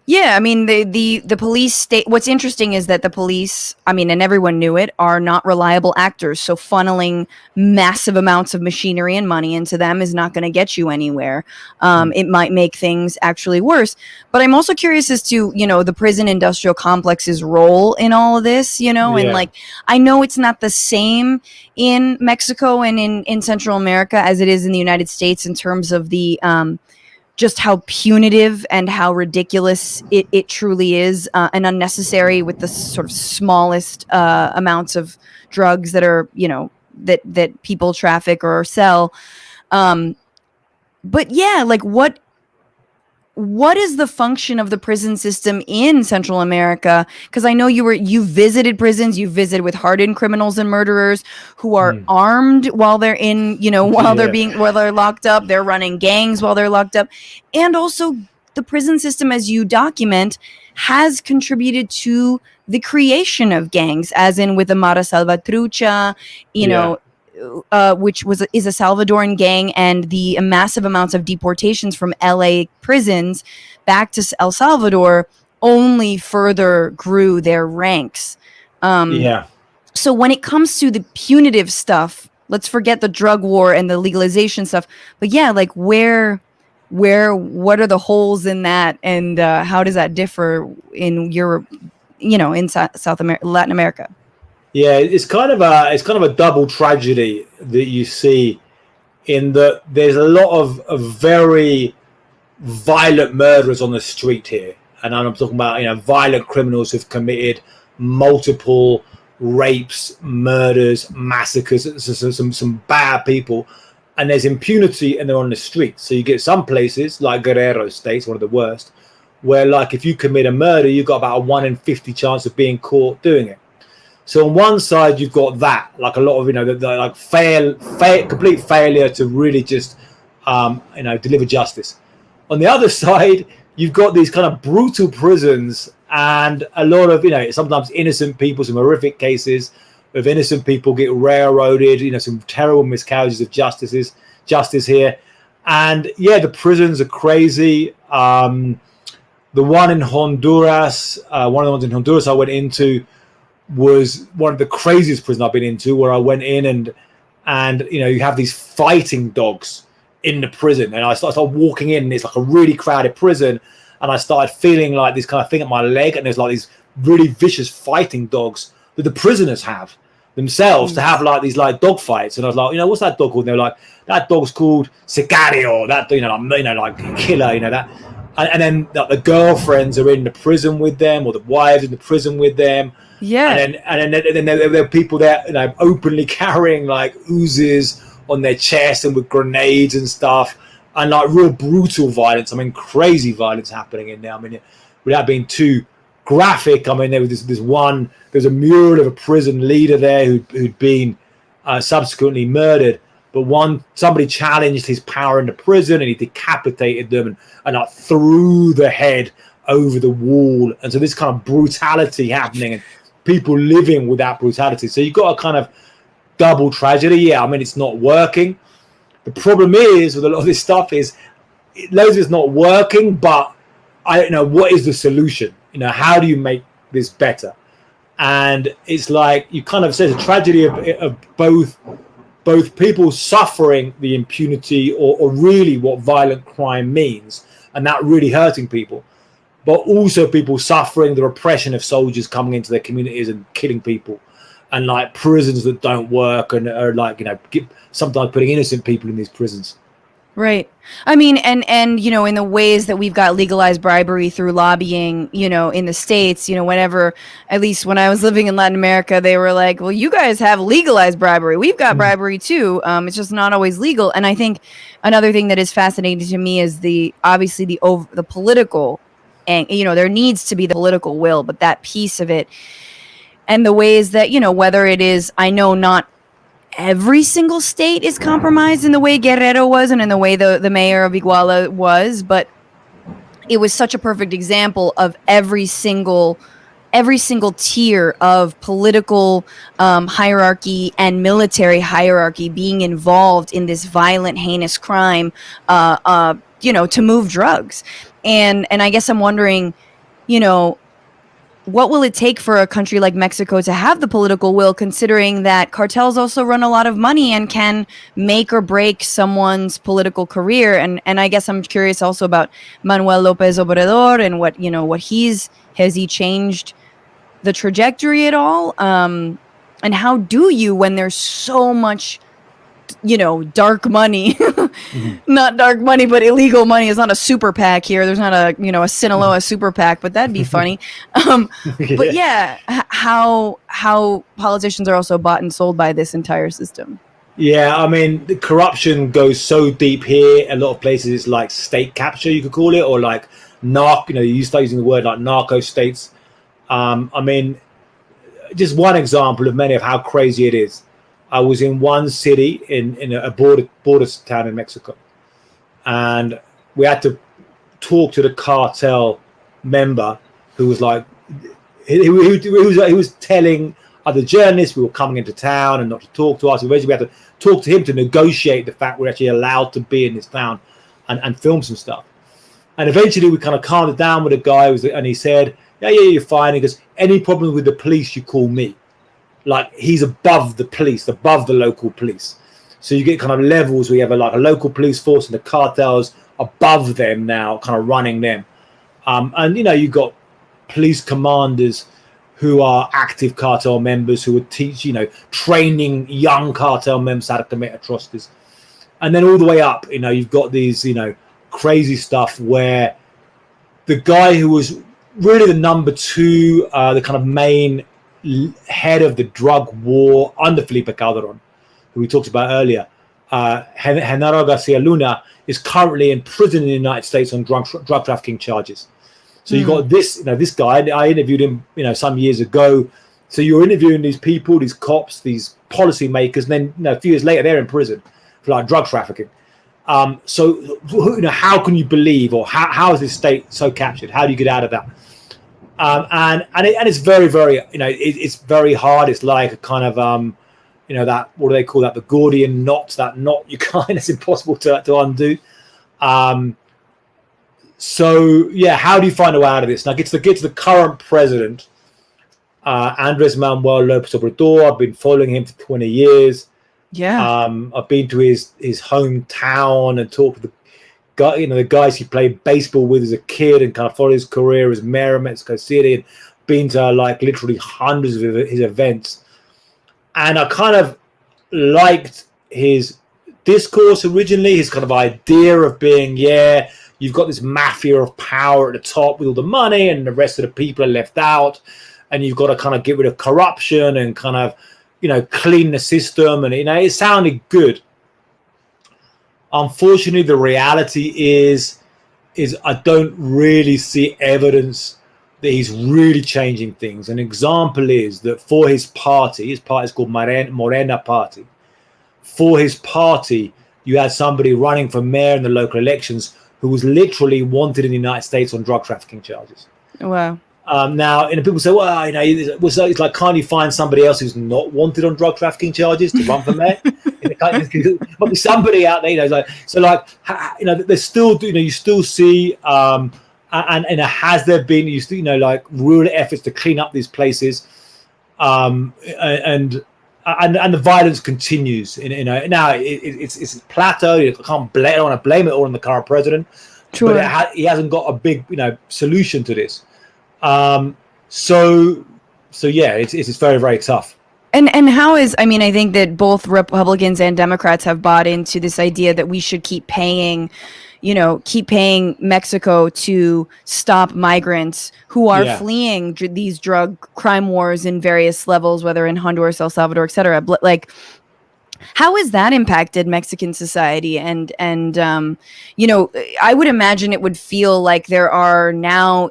yeah, the police state. What's interesting is that the police, and everyone knew it, are not reliable actors. So funneling massive amounts of machinery and money into them is not going to get you anywhere. It might make things actually worse. But I'm also curious as to, the prison industrial complex's role in all of this, and I know it's not the same in Mexico and in Central America as it is in the United States in terms of the just how punitive and how ridiculous it truly is, and unnecessary, with the sort of smallest amounts of drugs that are, that people traffic or sell. But yeah, like what what is the function of the prison system in Central America? Because I know you visited prisons, you visited with hardened criminals and murderers who are armed while they're in, while they're locked up, they're running gangs while they're locked up. And also the prison system, as you document, has contributed to the creation of gangs, as in with the Mara Salvatrucha, which is a Salvadoran gang, and the massive amounts of deportations from LA prisons back to El Salvador only further grew their ranks. So when it comes to the punitive stuff, let's forget the drug war and the legalization stuff. But yeah, like what are the holes in that, and how does that differ in Europe, in South America, Latin America? Yeah, it's kind of a double tragedy that you see, in that there's a lot of very violent murderers on the street here, and I'm talking about violent criminals who've committed multiple rapes, murders, massacres, some bad people, and there's impunity, and they're on the street. So you get some places like Guerrero State's one of the worst, where like if you commit a murder, you've got about a 1 in 50 chance of being caught doing it. So on one side, you've got that, like a lot of, the complete failure to really just, deliver justice. On the other side, you've got these kind of brutal prisons and a lot of, sometimes innocent people, some horrific cases of innocent people get railroaded, some terrible miscarriages of justice here. And yeah, the prisons are crazy. The one in Honduras, one of the ones in Honduras I went into, was one of the craziest prisons I've been into, where I went in and you have these fighting dogs in the prison, and I started walking in, and it's like a really crowded prison, and I started feeling like this kind of thing at my leg, and there's like these really vicious fighting dogs that the prisoners have themselves to have like these like dog fights. And I was like, what's that dog called? And they were like, that dog's called Sicario, that like killer, that. And then the girlfriends are in the prison with them, or the wives in the prison with them. Yeah. And then there are people there, openly carrying like Uzis on their chest and with grenades and stuff, and like real brutal violence. I mean, crazy violence happening in there. I mean, without being too graphic, I mean, there was there's a mural of a prison leader there who'd been subsequently murdered. But somebody challenged his power in the prison, and he decapitated them and like threw the head over the wall. And so this kind of brutality happening, and people living with that brutality. So you've got a kind of double tragedy. Yeah, I mean, it's not working. The problem is with a lot of this stuff is loads of it's not working, but I don't know, what is the solution? How do you make this better? And it's like, you kind of said, a tragedy of both people suffering the impunity or really what violent crime means, and that really hurting people, but also people suffering the repression of soldiers coming into their communities and killing people, and like prisons that don't work, and are like, sometimes putting innocent people in these prisons. Right. I mean, and in the ways that we've got legalized bribery through lobbying, in the States, whenever, at least when I was living in Latin America, they were like, well, you guys have legalized bribery. We've got bribery too. It's just not always legal. And I think another thing that is fascinating to me is the political, and, there needs to be the political will, but that piece of it, and the ways that, whether it is, I know not every single state is compromised in the way Guerrero was, and in the way the mayor of Iguala was, but it was such a perfect example of every single tier of political hierarchy and military hierarchy being involved in this violent, heinous crime, to move drugs. And I guess I'm wondering, what will it take for a country like Mexico to have the political will, considering that cartels also run a lot of money and can make or break someone's political career? And I guess I'm curious also about Manuel López Obrador and what has he changed the trajectory at all? And how do you, when there's so much, dark money, not dark money, but illegal money. It's not a super PAC here. There's not a Sinaloa super PAC, but that'd be funny. But yeah, how politicians are also bought and sold by this entire system. Yeah, I mean, the corruption goes so deep here. A lot of places it's like state capture, you could call it, or like you start using the word like narco states. I mean, just one example of many of how crazy it is. I was in one city in a border town in Mexico, and we had to talk to the cartel member who was like, he was telling other journalists we were coming into town and not to talk to us. Eventually, we had to talk to him to negotiate the fact we're actually allowed to be in this town and film some stuff. And eventually, we kind of calmed it down with the guy, and he said, "Yeah, you're fine." He goes, "Any problem with the police, you call me." Like he's above the police, above the local police. So you get kind of levels where you have a local police force and the cartels above them now, kind of running them. And you've got police commanders who are active cartel members who would teach, training young cartel members how to commit atrocities. And then all the way up, you've got these, crazy stuff where the guy who was really the number two, the kind of main head of the drug war under Felipe Calderon, who we talked about earlier, Genaro Garcia Luna, is currently in prison in the United States on drug trafficking charges. So you got this guy. I interviewed him, some years ago. So you're interviewing these people, these cops, these policymakers, and then a few years later they're in prison for like drug trafficking. So how can you believe, or how is this state so captured? How do you get out of that? And it's very, very, it's very hard. It's like a kind of that, what do they call that? The Gordian knot. That knot you can't. It's impossible to undo. So yeah, how do you find a way out of this? Now get to the current president, Andres Manuel Lopez Obrador. I've been following him for 20 years. Yeah. I've been to his hometown and talked to the guy, the guys he played baseball with as a kid, and kind of followed his career as mayor of Mexico City, and been to like literally hundreds of his events. And I kind of liked his discourse originally, his kind of idea of being, you've got this mafia of power at the top with all the money, and the rest of the people are left out, and you've got to kind of get rid of corruption and kind of, clean the system, and it sounded good. Unfortunately, the reality is I don't really see evidence that he's really changing things. An example is that for his party is called Morena Party. For his party, you had somebody running for mayor in the local elections who was literally wanted in the United States on drug trafficking charges. Wow. Now, people say, well, it's like, can't you find somebody else who's not wanted on drug trafficking charges to run for mayor? There might be somebody out there, there's still, you still see, and has there been, real efforts to clean up these places, and the violence continues. Now it's plateaued. I don't want to blame it all on the current president, Sure. But he hasn't got a big, solution to this. So yeah, it's very, very tough. And how is, I think that both Republicans and Democrats have bought into this idea that we should keep paying Mexico to stop migrants who are fleeing these drug crime wars in various levels, whether in Honduras, El Salvador, etc. Like, how has that impacted Mexican society? And I would imagine it would feel like there are now,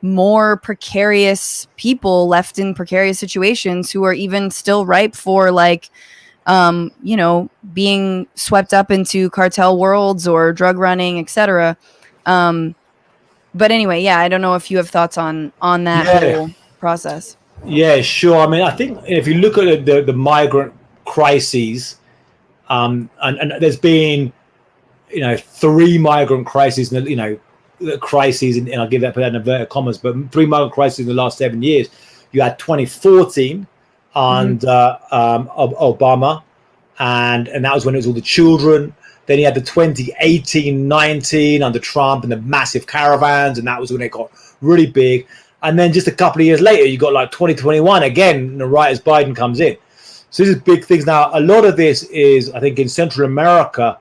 more precarious people left in precarious situations who are even still ripe for being swept up into cartel worlds or drug running, etc. But anyway, I don't know if you have thoughts on that whole process. Yeah, sure. I think if you look at the migrant crises, and there's been, 3 migrant crises, crises, and I'll put that in inverted commas, but 3 migrant crises in the last 7 years. You had 2014 under Obama, and that was when it was all the children. Then you had the 2018-19 under Trump and the massive caravans, and that was when it got really big. And then just a couple of years later, you got like 2021 again, right as Biden comes in. So this is big things. Now, a lot of this is, I think, in Central America,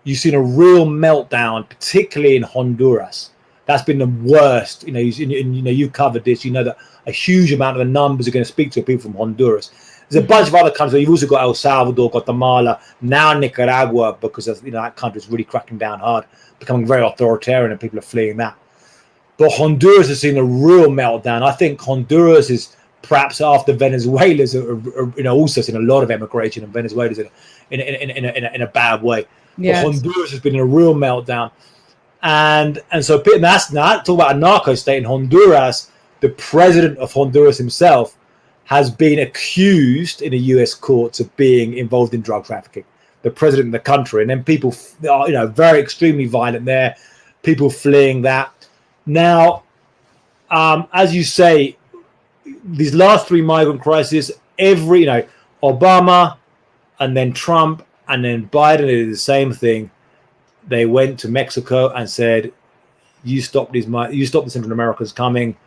you've seen a real meltdown, particularly in Honduras. That's been the worst. You covered this. You know that a huge amount of the numbers are going to speak to people from Honduras. There's a bunch of other countries. You've also got El Salvador, Guatemala, now Nicaragua, because that country is really cracking down hard, becoming very authoritarian, and people are fleeing that. But Honduras has seen a real meltdown. I think Honduras is perhaps after Venezuela's, also seen a lot of emigration, and Venezuela's in a bad way. Yes. But Honduras has been in a real meltdown, and so that's not talk about a narco state. In Honduras, the president of Honduras himself has been accused in a U.S. courts of being involved in drug trafficking. The president of the country, and then people are very extremely violent there. People fleeing that. Now, as you say, these last three migrant crises, Obama and then Trump and then Biden did the same thing. They went to Mexico and said, you stop the Central Americans coming.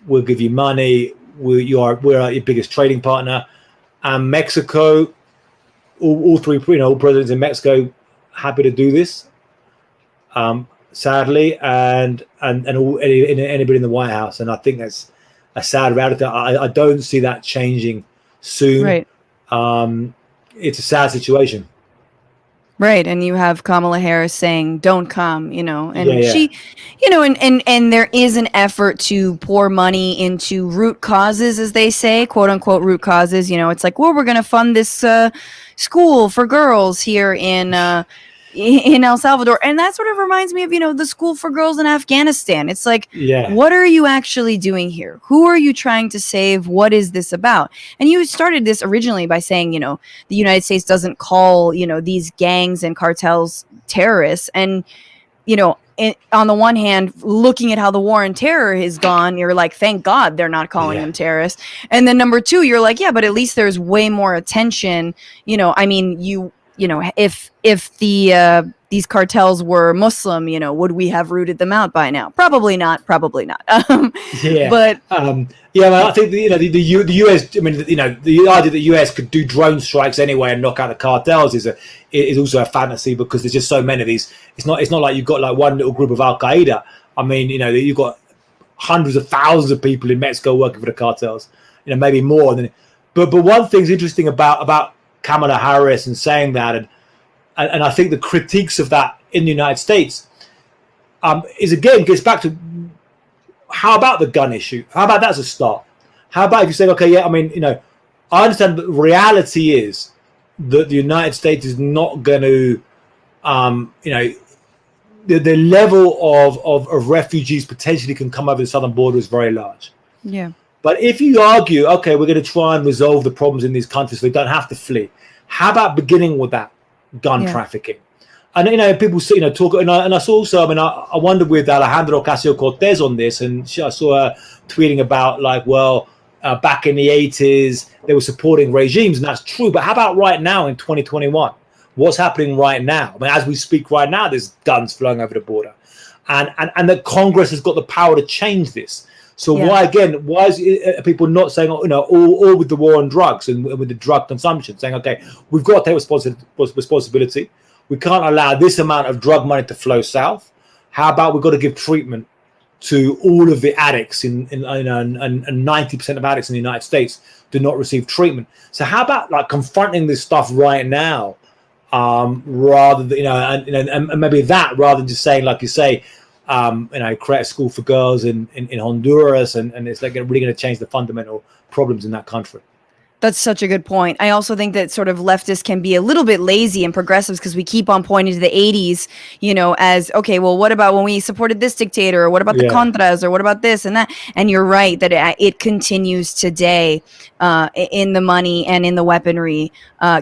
We'll give you money. We're your biggest trading partner. And Mexico, all three presidents in Mexico, happy to do this. Sadly, and anybody in the White House, and I think that's a sad reality. I don't see that changing soon. Right. It's a sad situation. Right, and you have Kamala Harris saying, "Don't come," and she, and there is an effort to pour money into root causes, as they say, quote unquote root causes. It's like, well, we're going to fund this school for girls here in El Salvador, and that sort of reminds me of the school for girls in Afghanistan. It's like, what are you actually doing here? Who are you trying to save? What is this about? And you started this originally by saying the United States doesn't call these gangs and cartels terrorists, and on the one hand, looking at how the war on terror has gone, you're like, thank God they're not calling them terrorists. And then number two, you're like, yeah, but at least there's way more attention. If these cartels were Muslim, would we have rooted them out by now? Probably not. But I think the US. I mean, the idea that the US could do drone strikes anyway and knock out the cartels is also a fantasy, because there's just so many of these. It's not like you've got like one little group of Al Qaeda. I mean, you've got hundreds of thousands of people in Mexico working for the cartels. Maybe more than. But one thing's interesting about Kamala Harris and saying that, and I think the critiques of that in the United States gets back to how about the gun issue? How about that as a start? How about if you say, okay, I understand that the reality is that the United States is not going to, the level of refugees potentially can come over the southern border is very large. Yeah. But if you argue, okay, we're going to try and resolve the problems in these countries so they don't have to flee. How about beginning with that gun trafficking? And people see, talk, and I saw also. I wondered with Alejandra Ocasio-Cortez on this, and I saw her tweeting about back in the 80s they were supporting regimes, and that's true. But how about right now in 2021? What's happening right now? As we speak right now, there's guns flowing over the border, and that Congress has got the power to change this. So why is people not saying, all with the war on drugs and with the drug consumption, saying, okay, we've got to take responsibility. We can't allow this amount of drug money to flow south. How about we've got to give treatment to all of the addicts and 90% of addicts in the United States do not receive treatment. So how about confronting this stuff right now, rather than, and maybe that rather than just saying, like you say, create a school for girls in Honduras, and it's really going to change the fundamental problems in that country. That's such a good point. I also think that sort of leftists can be a little bit lazy and progressives because we keep on pointing to the 80s, as, okay, well, what about when we supported this dictator, or what about the Contras, or what about this and that? And you're right that it continues today in the money and in the weaponry,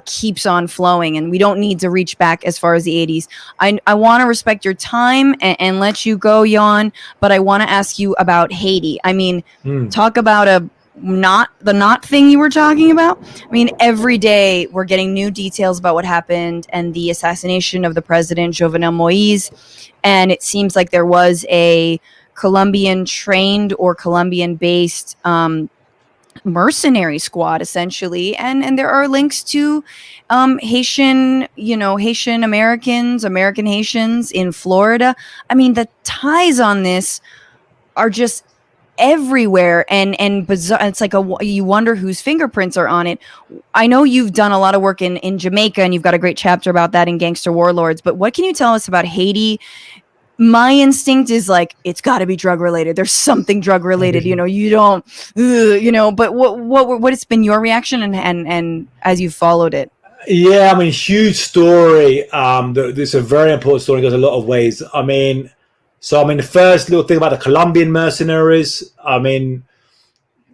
keeps on flowing, and we don't need to reach back as far as the 80s. I want to respect your time and let you go, Jan, but I want to ask you about Haiti. Talk about not thing you were talking about. Every day we're getting new details about what happened and the assassination of the president, Jovenel Moise. And it seems like there was a Colombian trained or Colombian based mercenary squad, essentially. And there are links to Haitian Americans, American Haitians in Florida. The ties on this are just everywhere, and bizarre. It's like you wonder whose fingerprints are on it. I know you've done a lot of work in Jamaica, and you've got a great chapter about that in Gangster Warlords, but what can you tell us about Haiti? My instinct is like, it's got to be drug related. There's something drug related, you don't, but what has been your reaction and as you followed it? Yeah, I mean, huge story. This is a very important story. It goes a lot of ways. I mean, the first little thing about the Colombian mercenaries, I mean,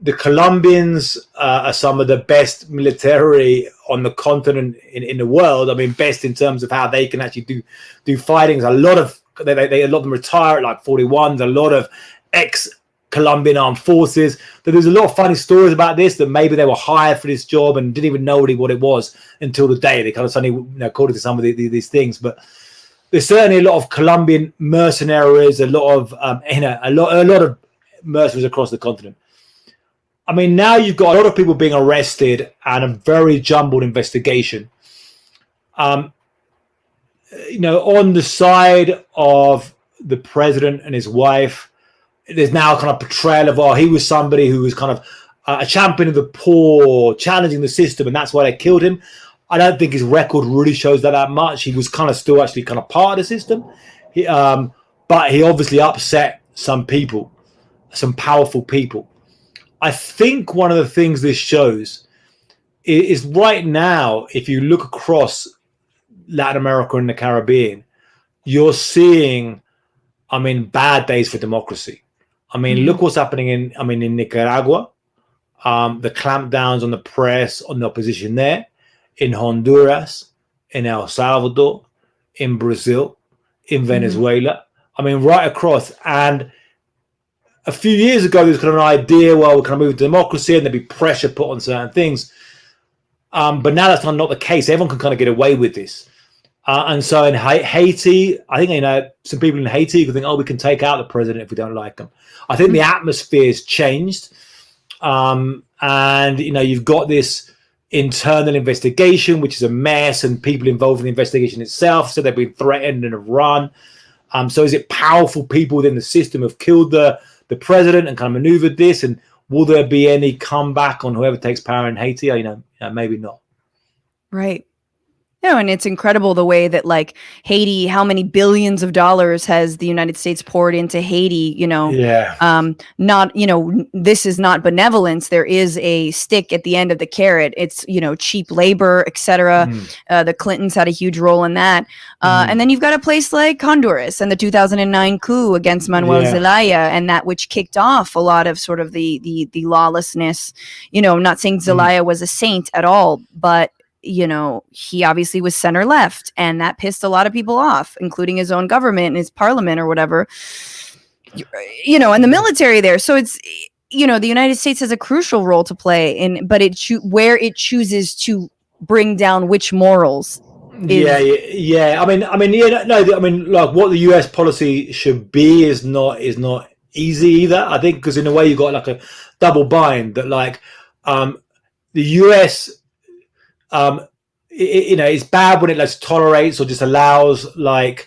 the Colombians are some of the best military on the continent in the world. I mean, best in terms of how they can actually do fighting. A lot of them retire at like 41s. A lot of ex-Colombian armed forces. There's a lot of funny stories about this, that maybe they were hired for this job and didn't even know really what it was until the day they kind of suddenly called it to some of these things. But there's certainly a lot of Colombian mercenaries, a lot of a lot of mercenaries across the continent. I mean, now you've got a lot of people being arrested and a very jumbled investigation. On the side of the president and his wife, there's now kind of portrayal of, he was somebody who was kind of a champion of the poor, challenging the system, and that's why they killed him. I don't think his record really shows that much. He was kind of still actually kind of part of the system. But he obviously upset some people, some powerful people. I think one of the things this shows is right now, if you look across Latin America and the Caribbean, you're seeing, bad days for democracy. Look what's happening in Nicaragua, the clampdowns on the press, on the opposition there, in Honduras, in El Salvador, in Brazil, in Venezuela. Right across. And a few years ago, there was kind of an idea, we're kind of moving to democracy and there'd be pressure put on certain things. But now that's not the case. Everyone can kind of get away with this. And so in Haiti, I think, some people in Haiti could think, we can take out the president if we don't like him. I think the atmosphere's changed. And, you've got this internal investigation, which is a mess, and people involved in the investigation itself. So they've been threatened and have run. So is it powerful people within the system have killed the president and kind of maneuvered this? And will there be any comeback on whoever takes power in Haiti? Maybe not. Right. No, and it's incredible the way that Haiti, how many billions of dollars has the United States poured into Haiti, Yeah. This is not benevolence. There is a stick at the end of the carrot. It's, cheap labor, etc. The Clintons had a huge role in that. And then you've got a place like Honduras and the 2009 coup against Manuel Zelaya, and that which kicked off a lot of sort of the lawlessness. I'm not saying Zelaya was a saint at all, but he obviously was center left, and that pissed a lot of people off, including his own government and his parliament or whatever, and the military there. So it's, the United States has a crucial role to play but where it chooses to bring down which morals. What the US policy should be is not easy either. I think, because in a way you've got a double bind that the US, it's bad when it tolerates or just allows a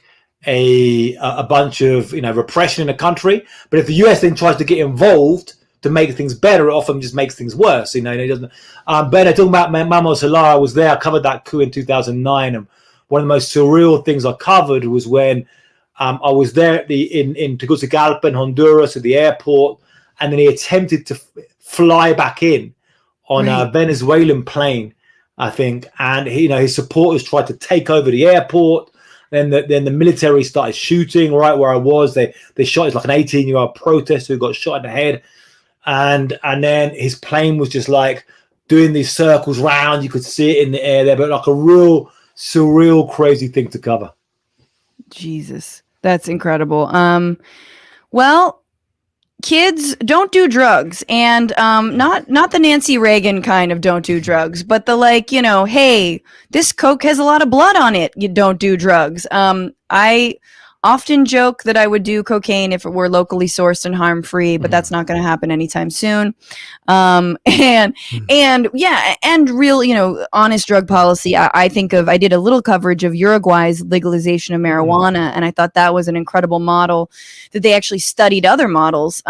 bunch of repression in a country. But if the US then tries to get involved to make things better, it often just makes things worse. It doesn't. But talking about Manuel Zelaya, I was there. I covered that coup in 2009, and one of the most surreal things I covered was when I was there in Tegucigalpa in Honduras at the airport, and then he attempted to fly back in on a Venezuelan plane, I think, and his supporters tried to take over the airport. Then the military started shooting right where I was. They shot. It's like an 18-year-old protester who got shot in the head, and then his plane was just doing these circles round. You could see it in the air there, but a real surreal, crazy thing to cover. Jesus, that's incredible. Well, kids, don't do drugs, and not the Nancy Reagan kind of don't do drugs, but the hey, this Coke has a lot of blood on it, you don't do drugs. I often joke that I would do cocaine if it were locally sourced and harm-free, but that's not going to happen anytime soon. And real, honest drug policy. I think I did a little coverage of Uruguay's legalization of marijuana, and I thought that was an incredible model that they actually studied other models.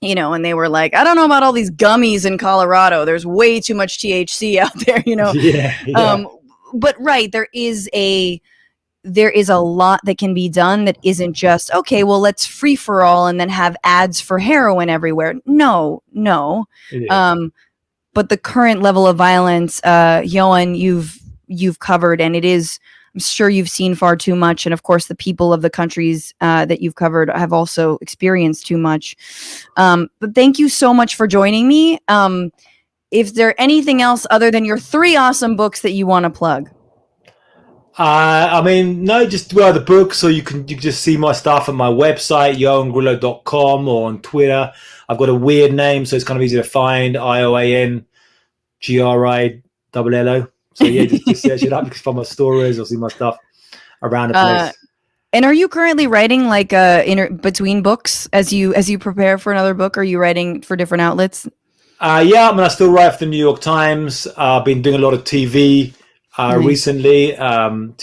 and they were like, I don't know about all these gummies in Colorado. There's way too much THC out there, Yeah. But right, there is a lot that can be done that isn't just, okay, well, let's free for all and then have ads for heroin everywhere. No. But the current level of violence, Ioan, you've covered, and it is, I'm sure you've seen far too much. And of course, the people of the countries that you've covered have also experienced too much. But thank you so much for joining me. Is there anything else other than your 3 awesome books that you want to plug? I mean, no, just the books, or you can just see my stuff on my website, ioangrillo.com, or on Twitter. I've got a weird name, so it's kind of easy to find, IOAN GRILLO. So yeah, just search it up, you can find my stories or see my stuff around the place. And are you currently writing like between books as you prepare for another book? Are you writing for different outlets? Yeah, I mean, I still write for the New York Times. I've been doing a lot of TV recently, some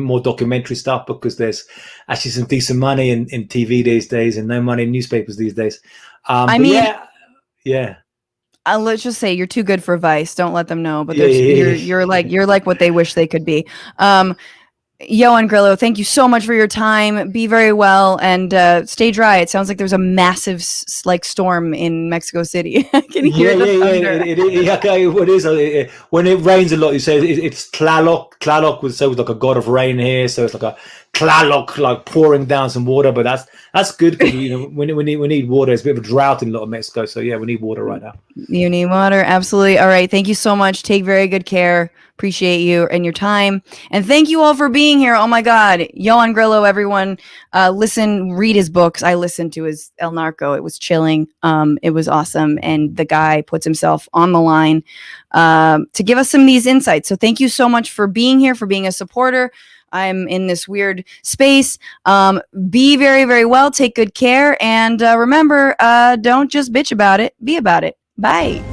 more documentary stuff, because there's actually some decent money in TV these days and no money in newspapers these days. Yeah. Let's just say you're too good for Vice. Don't let them know. But you're like what they wish they could be. Ioan Grillo, thank you so much for your time. Be very well and stay dry. It sounds like there's a massive storm in Mexico City. I can hear the thunder. What is when it rains a lot? You say it's Tlaloc. Tlaloc was like a god of rain here, so it's like a Tlaloc, like pouring down some water. But that's good, because we need water. It's a bit of a drought in a lot of Mexico, so yeah, we need water right now. You need water, absolutely. All right, thank you so much. Take very good care. Appreciate you and your time. And thank you all for being here. Oh my God. Ioan Grillo, everyone. Read his books. I listened to his El Narco. It was chilling. It was awesome. And the guy puts himself on the line to give us some of these insights. So thank you so much for being here, for being a supporter. I'm in this weird space. Be very, very well. Take good care. And remember, don't just bitch about it. Be about it. Bye.